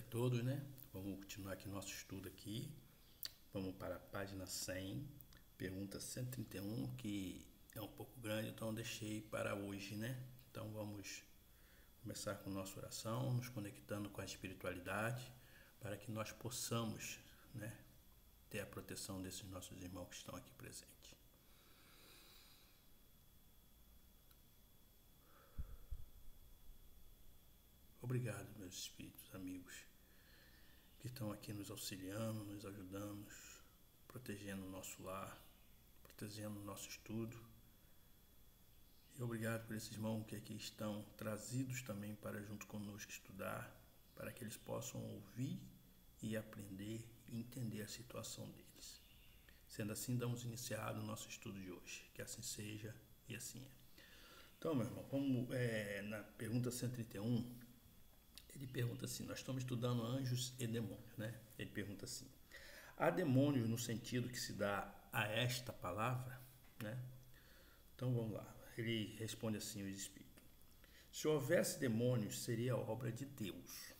a todos, né? Vamos continuar aqui nosso estudo aqui. Vamos para a página 100, pergunta 131, que é um pouco grande, então eu deixei para hoje, né? Então vamos começar com nossa oração, nos conectando com a espiritualidade, para que nós possamos, né, ter a proteção desses nossos irmãos que estão aqui presentes. Obrigado, meus espíritos amigos, que estão aqui nos auxiliando, nos ajudando, protegendo o nosso lar, protegendo o nosso estudo. E obrigado por esses irmãos que aqui estão trazidos também para junto conosco estudar, para que eles possam ouvir e aprender e entender a situação deles. Sendo assim, damos iniciado o nosso estudo de hoje. Que assim seja e assim é. Então, meu irmão, como na pergunta 131, ele pergunta assim, nós estamos estudando anjos e demônios, né? Ele pergunta assim, há demônios no sentido que se dá a esta palavra, né? Então vamos lá, ele responde assim, os espíritos. Se houvesse demônios, seria obra de Deus.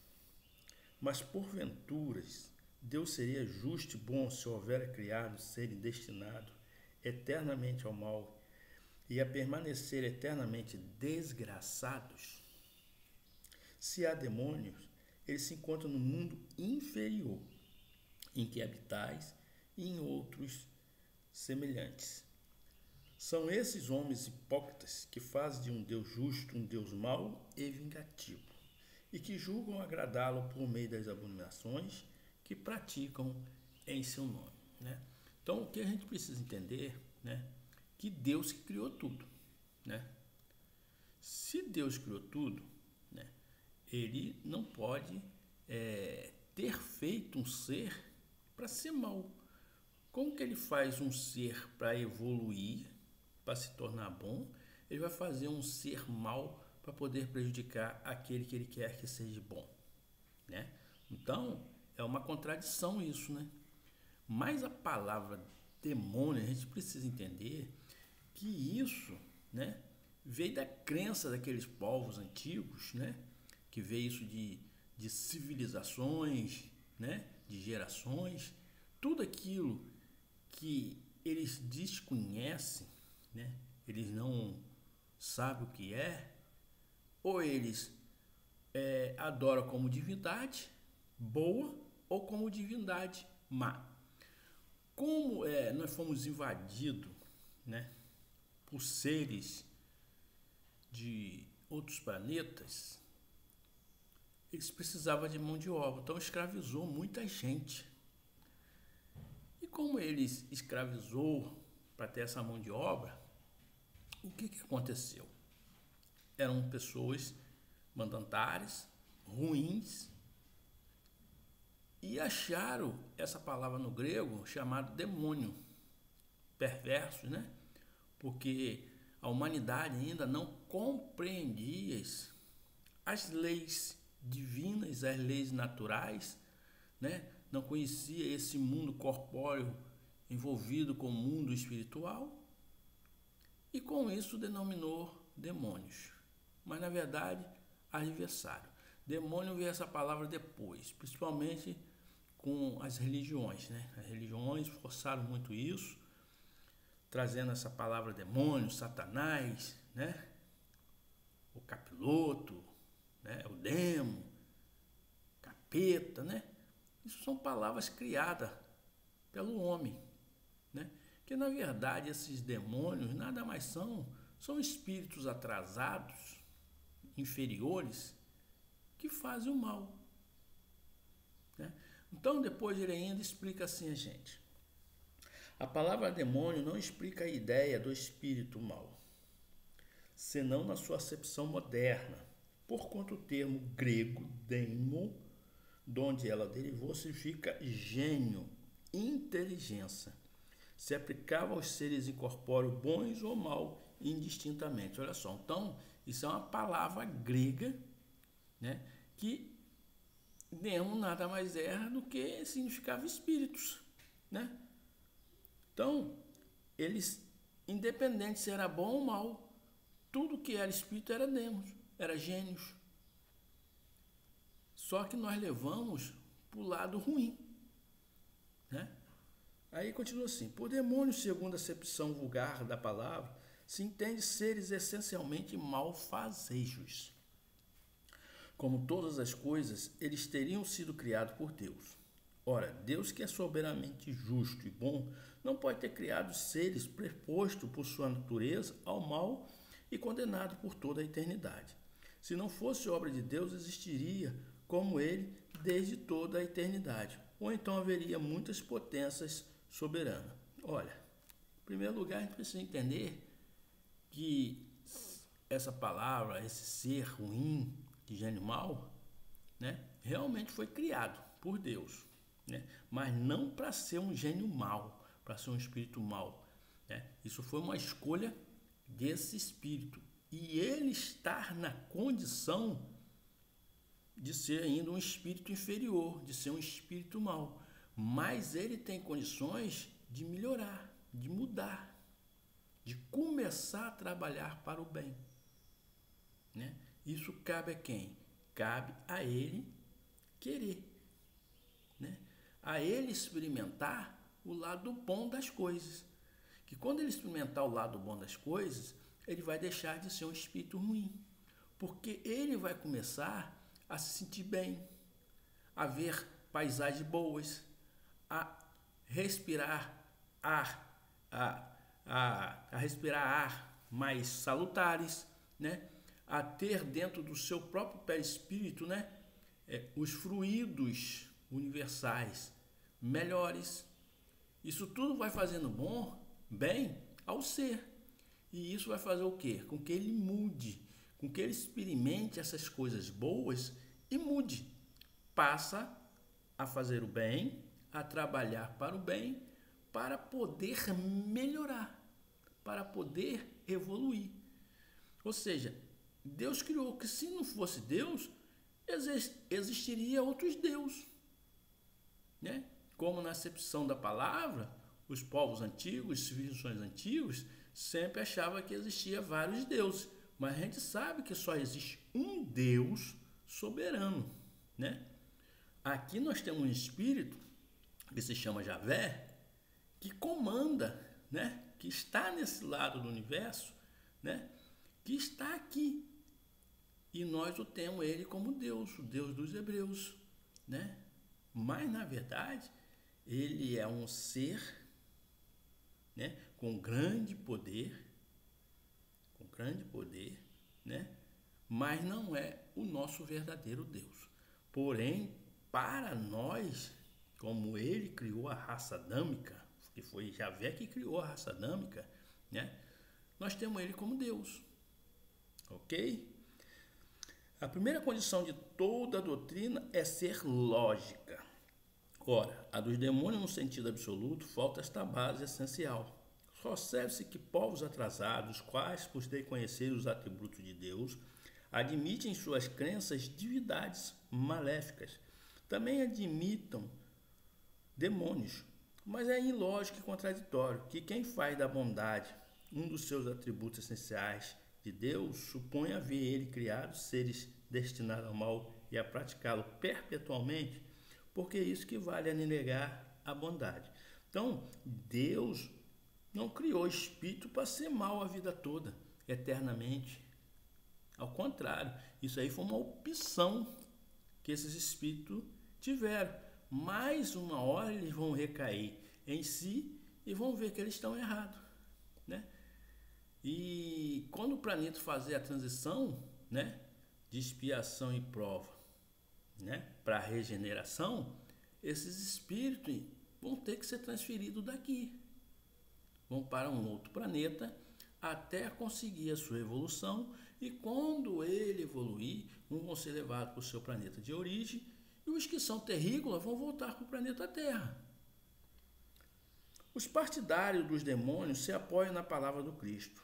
Mas porventuras, Deus seria justo e bom se houvera criado serem destinados eternamente ao mal e a permanecer eternamente desgraçados? Se há demônios, eles se encontram no mundo inferior, em que habitais e em outros semelhantes. São esses homens hipócritas que fazem de um Deus justo um Deus mau e vingativo, e que julgam agradá-lo por meio das abominações que praticam em seu nome, né? Então, o que a gente precisa entender, né, que Deus que criou tudo, né? Se Deus criou tudo, né, ele não pode ter feito um ser para ser mau. Como que ele faz um ser para evoluir, para se tornar bom? Ele vai fazer um ser mau para poder prejudicar aquele que ele quer que seja bom, né? Então, é uma contradição isso, né? Mas a palavra demônio, a gente precisa entender que isso, né, veio da crença daqueles povos antigos, né? Que veio isso de civilizações, né? De gerações, tudo aquilo que eles desconhecem, né? Eles não sabem o que é, ou eles adoram como divindade boa ou como divindade má. Como nós fomos invadidos, né, por seres de outros planetas, eles precisavam de mão de obra, então escravizou muita gente. E como eles escravizou para ter essa mão de obra, o que aconteceu? Eram pessoas mandantares, ruins, e acharam essa palavra no grego chamada demônio, perversos, né? Porque a humanidade ainda não compreendia as leis divinas, as leis naturais, né? Não conhecia esse mundo corpóreo envolvido com o mundo espiritual e com isso denominou demônios. Mas na verdade, adversário. Demônio veio essa palavra depois, principalmente com as religiões, né? As religiões forçaram muito isso, trazendo essa palavra demônio, satanás, né? O capiroto, né? O demo, capeta, né? Isso são palavras criadas pelo homem, né? Que na verdade esses demônios nada mais são espíritos atrasados, inferiores, que fazem o mal, né? Então depois ele ainda explica assim a gente. A palavra demônio não explica a ideia do espírito mau, senão na sua acepção moderna, porquanto o termo grego demo, de onde ela derivou, significa gênio, inteligência. Se aplicava aos seres incorpóreos bons ou maus indistintamente. Olha só, então isso é uma palavra grega, né, que demo nada mais é do que significava espíritos, né? Então, eles, independente se era bom ou mal, tudo que era espírito era demos, era gênios. Só que nós levamos para o lado ruim, né? Aí continua assim: por demônios, segundo a acepção vulgar da palavra, se entende seres essencialmente malfazejos. Como todas as coisas, eles teriam sido criados por Deus. Ora, Deus, que é soberanamente justo e bom, não pode ter criado seres prepostos por sua natureza ao mal e condenado por toda a eternidade. Se não fosse obra de Deus, existiria como ele desde toda a eternidade. Ou então haveria muitas potências soberanas. Olha, em primeiro lugar, a gente precisa entender que essa palavra, esse ser ruim, de gênio mau, né, realmente foi criado por Deus, né, mas não para ser um gênio mau, para ser um espírito mau, né? Isso foi uma escolha desse espírito, e ele estar na condição de ser ainda um espírito inferior, de ser um espírito mau, mas ele tem condições de melhorar, de mudar, de começar a trabalhar para o bem, né? Isso cabe a quem? Cabe a ele querer, né? A ele experimentar o lado bom das coisas. Que quando ele experimentar o lado bom das coisas, ele vai deixar de ser um espírito ruim. Porque ele vai começar a se sentir bem, a ver paisagens boas, a respirar a respirar ar mais salutares, né? A ter dentro do seu próprio perispírito, né, os fluidos universais melhores. Isso tudo vai fazendo bem ao ser. E isso vai fazer o quê? Com que ele mude, com que ele experimente essas coisas boas e mude. Passa a fazer o bem, a trabalhar para o bem, para poder melhorar, para poder evoluir. Ou seja, Deus criou que, se não fosse Deus, existiria outros deuses, né? Como na acepção da palavra, os povos antigos, civilizações antigas, sempre achavam que existia vários deuses, mas a gente sabe que só existe um Deus soberano, né? Aqui nós temos um espírito que se chama Javé, que comanda, né? Que está nesse lado do universo, né? Que está aqui. E nós o temos ele como Deus, o Deus dos hebreus, né? Mas, na verdade, ele é um ser, né, com grande poder, né? Mas não é o nosso verdadeiro Deus. Porém, para nós, como ele criou a raça adâmica, que foi Javé que criou a raça adâmica, né? Nós temos ele como Deus, ok? A primeira condição de toda a doutrina é ser lógica. Ora, a dos demônios no sentido absoluto, falta esta base essencial. Só serve-se que povos atrasados, quais, por conhecer os atributos de Deus, admitem em suas crenças divindades maléficas. Também admitam demônios, mas é ilógico e contraditório que quem faz da bondade um dos seus atributos essenciais de Deus, supõe haver ele criado seres destinados ao mal e a praticá-lo perpetualmente, porque é isso que vale a negar a bondade. Então, Deus não criou espírito para ser mal a vida toda, eternamente. Ao contrário, isso aí foi uma opção que esses espíritos tiveram. Mas uma hora eles vão recair em si e vão ver que eles estão errados, né? E quando o planeta fazer a transição, né, de expiação e prova, né, para a regeneração, esses espíritos vão ter que ser transferidos daqui. Vão para um outro planeta até conseguir a sua evolução, e quando ele evoluir, vão ser levados para o seu planeta de origem, e os que são terrícolas vão voltar para o planeta Terra. Os partidários dos demônios se apoiam na palavra do Cristo.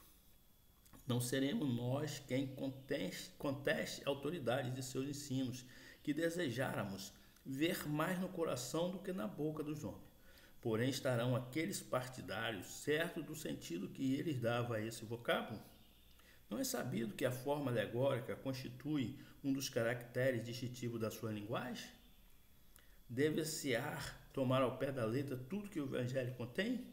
Não seremos nós quem conteste a autoridade de seus ensinos, que desejáramos ver mais no coração do que na boca dos homens. Porém, estarão aqueles partidários certos do sentido que eles davam a esse vocábulo? Não é sabido que a forma alegórica constitui um dos caracteres distintivos da sua linguagem? Deve-se-á tomar ao pé da letra tudo que o Evangelho contém?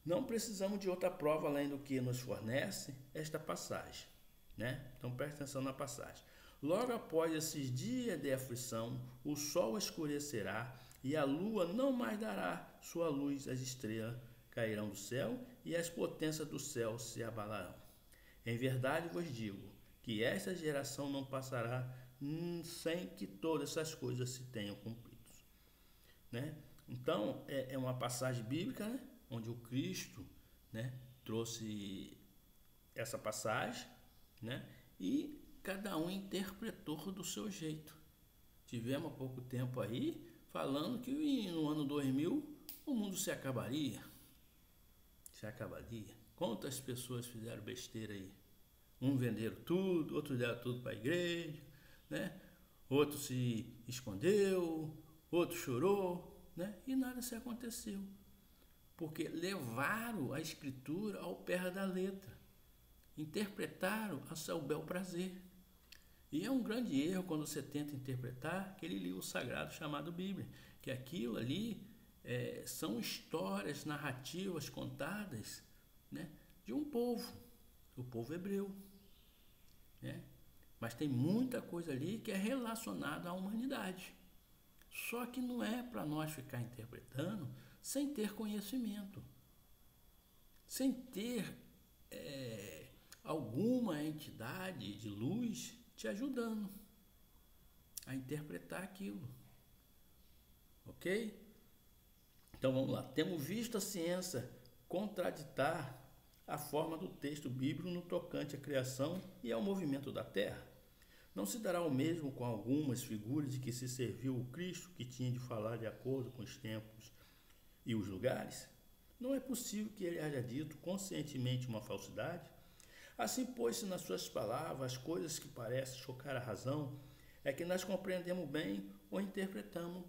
Não precisamos de outra prova além do que nos fornece esta passagem, né? Então preste atenção na passagem. Logo após esses dias de aflição, o sol escurecerá e a lua não mais dará sua luz, as estrelas cairão do céu e as potências do céu se abalarão. Em verdade vos digo que esta geração não passará sem que todas essas coisas se tenham cumprido, né? Então, é uma passagem bíblica, né? Onde o Cristo, né, trouxe essa passagem, né? E cada um interpretou do seu jeito. Tivemos há pouco tempo aí falando que no ano 2000 o mundo se acabaria. Se acabaria. Quantas pessoas fizeram besteira aí? Um venderam tudo, outro deram tudo para a igreja, né? Outro se escondeu, outro chorou, né? E nada se aconteceu. Porque levaram a escritura ao pé da letra. Interpretaram a seu bel prazer. E é um grande erro quando você tenta interpretar aquele livro sagrado chamado Bíblia. Que aquilo ali são histórias narrativas contadas, né, de um povo, o povo hebreu, né? Mas tem muita coisa ali que é relacionada à humanidade. Só que não é para nós ficar interpretando sem ter conhecimento, sem ter alguma entidade de luz te ajudando a interpretar aquilo. Ok? Então vamos lá. Temos visto a ciência contraditar a forma do texto bíblico no tocante à criação e ao movimento da terra. Não se dará o mesmo com algumas figuras de que se serviu o Cristo, que tinha de falar de acordo com os tempos e os lugares? Não é possível que ele haja dito conscientemente uma falsidade? Assim, pois-se nas suas palavras as coisas que parecem chocar a razão, é que nós compreendemos bem ou interpretamos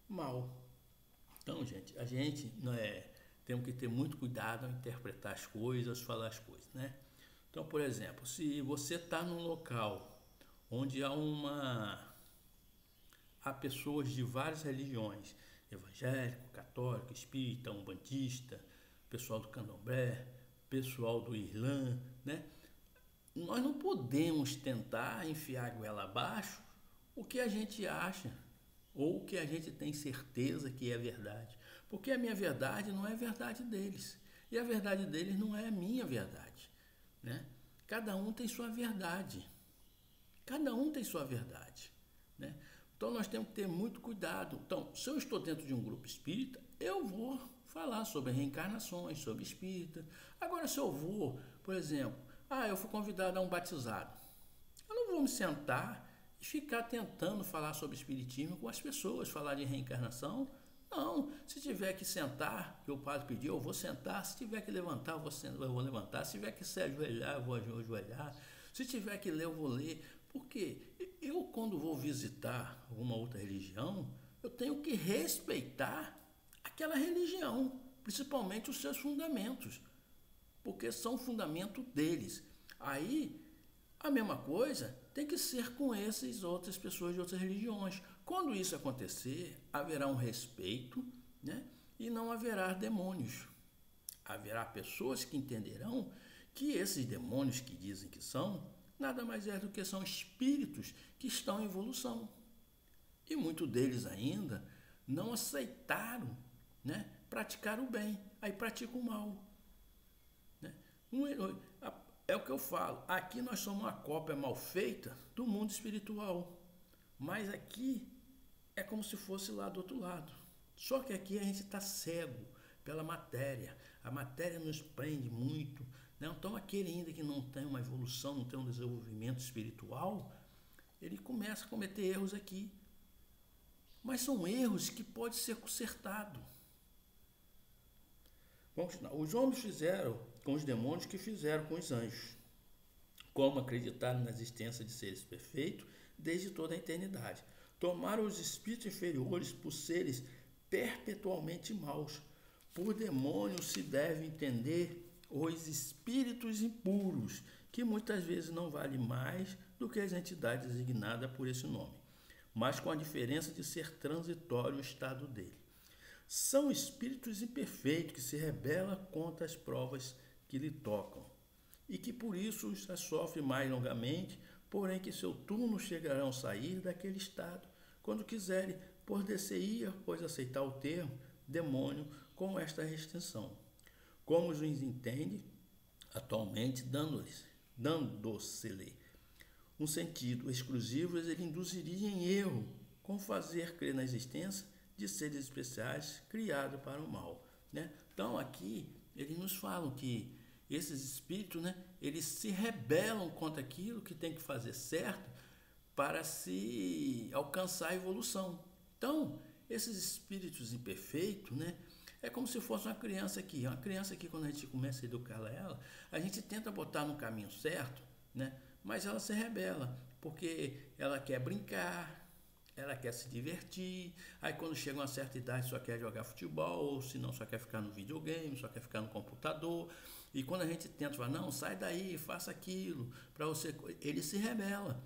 mal. Então, gente, a gente temos que ter muito cuidado ao interpretar as coisas, falar as coisas, né? Então, por exemplo, se você está num local onde há pessoas de várias religiões, evangélico, católico, espírita, umbandista, pessoal do candomblé, pessoal do Islã, né? Nós não podemos tentar enfiar a goela abaixo o que a gente acha ou o que a gente tem certeza que é verdade, porque a minha verdade não é a verdade deles e a verdade deles não é a minha verdade, né? Cada um tem sua verdade, cada um tem sua verdade, né? Então nós temos que ter muito cuidado. Então, se eu estou dentro de um grupo espírita, eu vou falar sobre reencarnações, sobre espírita. Agora, se eu vou, por exemplo, eu fui convidado a um batizado, eu não vou me sentar e ficar tentando falar sobre espiritismo com as pessoas, falar de reencarnação. Não, se tiver que sentar, que o padre pediu, eu vou sentar. Se tiver que levantar, eu vou levantar. Se tiver que se ajoelhar, eu vou ajoelhar. Se tiver que ler, eu vou ler. Porque eu, quando vou visitar alguma outra religião, eu tenho que respeitar aquela religião, principalmente os seus fundamentos, porque são fundamentos deles. Aí, a mesma coisa tem que ser com essas outras pessoas de outras religiões. Quando isso acontecer, haverá um respeito, né? E não haverá demônios. Haverá pessoas que entenderão que esses demônios que dizem que são, nada mais é do que são espíritos que estão em evolução. E muitos deles ainda não aceitaram, né, praticar o bem, aí praticam o mal. Né? É o que eu falo, aqui nós somos uma cópia mal feita do mundo espiritual, mas aqui é como se fosse lá do outro lado. Só que aqui a gente está cego pela matéria, a matéria nos prende muito, né? Então aquele ainda que não tem uma evolução, não tem um desenvolvimento espiritual, ele começa a cometer erros aqui. Mas são erros que podem ser consertados. Vamos continuar. Os homens fizeram com os demônios que fizeram com os anjos. Como acreditaram na existência de seres perfeitos desde toda a eternidade. Tomaram os espíritos inferiores por seres perpetualmente maus. Por demônios se deve entender os espíritos impuros, que muitas vezes não vale mais do que as entidades designadas por esse nome, mas com a diferença de ser transitório o estado dele. São espíritos imperfeitos que se rebelam contra as provas que lhe tocam, e que por isso os sofre mais longamente, porém que seu turno chegarão a sair daquele estado, quando quiserem, por descer, pois aceitar o termo demônio com esta restrição. Como os entende atualmente, dando-se-lhe um sentido exclusivo, ele induziria em erro com fazer crer na existência de seres especiais criados para o mal, né? Então aqui eles nos falam que esses espíritos, né, eles se rebelam contra aquilo que tem que fazer certo para se alcançar a evolução. Então, esses espíritos imperfeitos, né, é como se fosse uma criança aqui. Uma criança que, quando a gente começa a educar ela, a gente tenta botar no caminho certo, né, mas ela se rebela, porque ela quer brincar, ela quer se divertir, aí quando chega uma certa idade só quer jogar futebol, ou se não só quer ficar no videogame, só quer ficar no computador. E quando a gente tenta falar, não, sai daí, faça aquilo, para você, ele se rebela.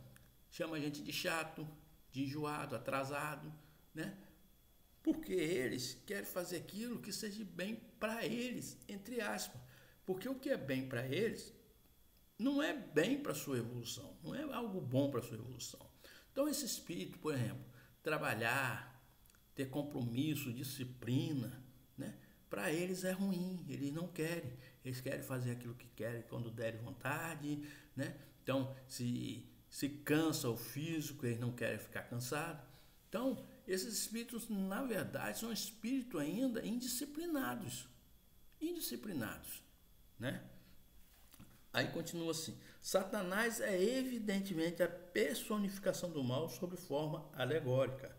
Chama a gente de chato, de enjoado, atrasado, né? Porque eles querem fazer aquilo que seja bem para eles, entre aspas. Porque o que é bem para eles não é bem para a sua evolução, não é algo bom para a sua evolução. Então esse espírito, por exemplo, trabalhar, ter compromisso, disciplina, né? Para eles é ruim, eles não querem. Eles querem fazer aquilo que querem quando derem vontade, né? Então, se cansa o físico, eles não querem ficar cansados. Então, esses espíritos, na verdade, são espíritos ainda indisciplinados. Indisciplinados, né? Aí continua assim: Satanás é evidentemente a personificação do mal sob forma alegórica.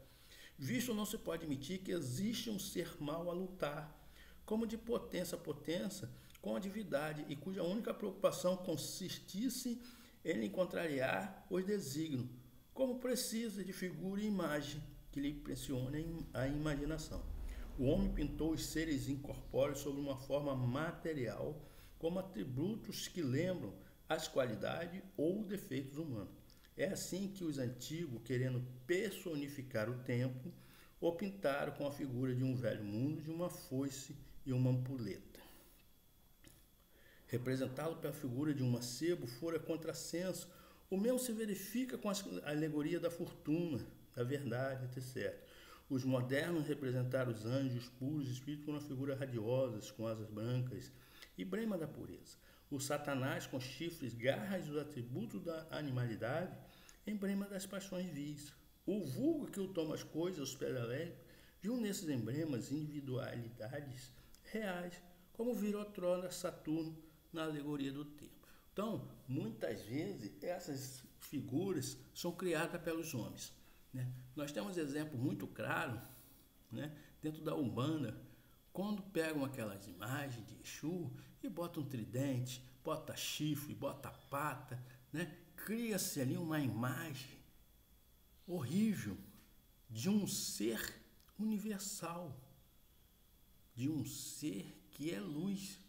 Visto não se pode admitir que existe um ser mau a lutar, como de potência a potência, com a divindade, e cuja única preocupação consistisse em contrariar os desígnios, como precisa de figura e imagem que lhe impressionem a imaginação. O homem pintou os seres incorpóreos sob uma forma material, como atributos que lembram as qualidades ou defeitos humanos. É assim que os antigos, querendo personificar o tempo, o pintaram com a figura de um velho mundo, de uma foice e uma ampulheta. Representá-lo pela figura de um mancebo fora contrassenso. O mesmo se verifica com a alegoria da fortuna, da verdade, etc. Os modernos representaram os anjos puros, espíritos com uma figura radiosa, com asas brancas e brema da pureza. O Satanás com chifres, garras e os atributos da animalidade, emblema das paixões vis. O vulgo que o toma as coisas, os pedalélicos, viu nesses emblemas individualidades reais, como virou outrora Saturno na alegoria do tempo. Então, muitas vezes, essas figuras são criadas pelos homens, né? Nós temos exemplo muito claro, né, dentro da Umbanda, quando pegam aquelas imagens de Exu e botam um tridente, bota chifre, bota pata, né? Cria-se ali uma imagem horrível de um ser universal, de um ser que é luz,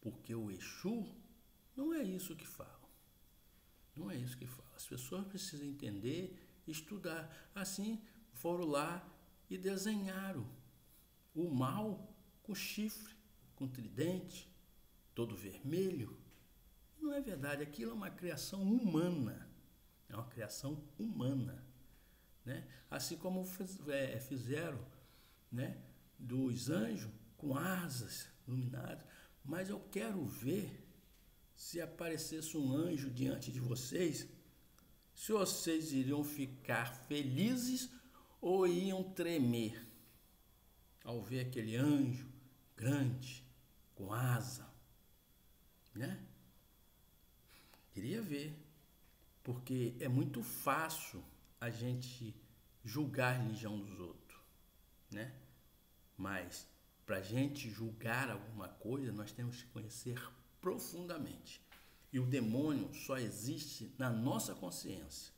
porque o Exu não é isso que fala. Não é isso que fala. As pessoas precisam entender, estudar. Assim, foram lá e desenharam o mal com chifre, com tridente, todo vermelho. Não é verdade, aquilo é uma criação humana. É uma criação humana, né? Assim como fizeram, né, dos anjos com asas iluminadas. Mas eu quero ver se aparecesse um anjo diante de vocês, se vocês iriam ficar felizes ou iam tremer ao ver aquele anjo grande, com asa, né? Queria ver, porque é muito fácil a gente julgar a religião dos outros, né? Mas para a gente julgar alguma coisa, nós temos que conhecer profundamente. E o demônio só existe na nossa consciência.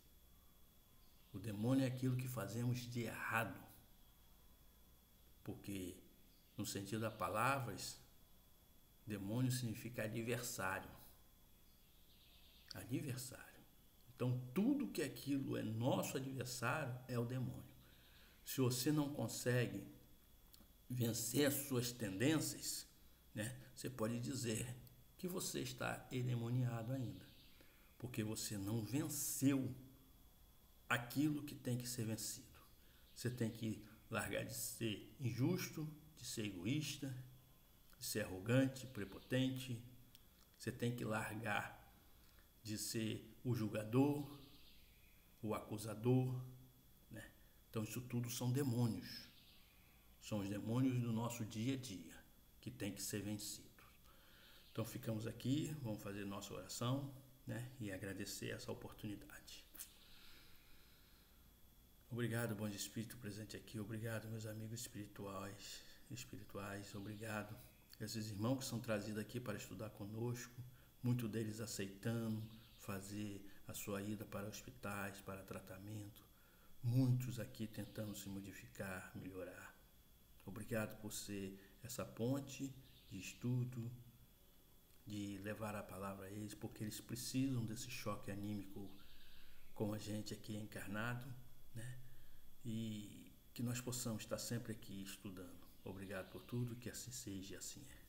O demônio é aquilo que fazemos de errado. Porque, no sentido das palavras, Demônio significa adversário. Adversário. Então, tudo que aquilo é nosso adversário é o demônio. Se você não consegue vencer as suas tendências, né, você pode dizer que você está endemoniado ainda, porque você não venceu aquilo que tem que ser vencido. Você tem que largar de ser injusto, de ser egoísta, de ser arrogante, prepotente. Você tem que largar de ser o julgador, o acusador, né? Então isso tudo são demônios. São os demônios do nosso dia a dia que tem que ser vencidos. Então ficamos aqui, vamos fazer nossa oração, né? E agradecer essa oportunidade. Obrigado, bom Espírito presente aqui. Obrigado, meus amigos espirituais. Obrigado. Esses irmãos que são trazidos aqui para estudar conosco, muitos deles aceitando fazer a sua ida para hospitais, para tratamento. Muitos aqui tentando se modificar, melhorar. Obrigado por ser essa ponte de estudo, de levar a palavra a eles, porque eles precisam desse choque anímico com a gente aqui encarnado, né? E que nós possamos estar sempre aqui estudando. Obrigado por tudo, que assim seja e assim é.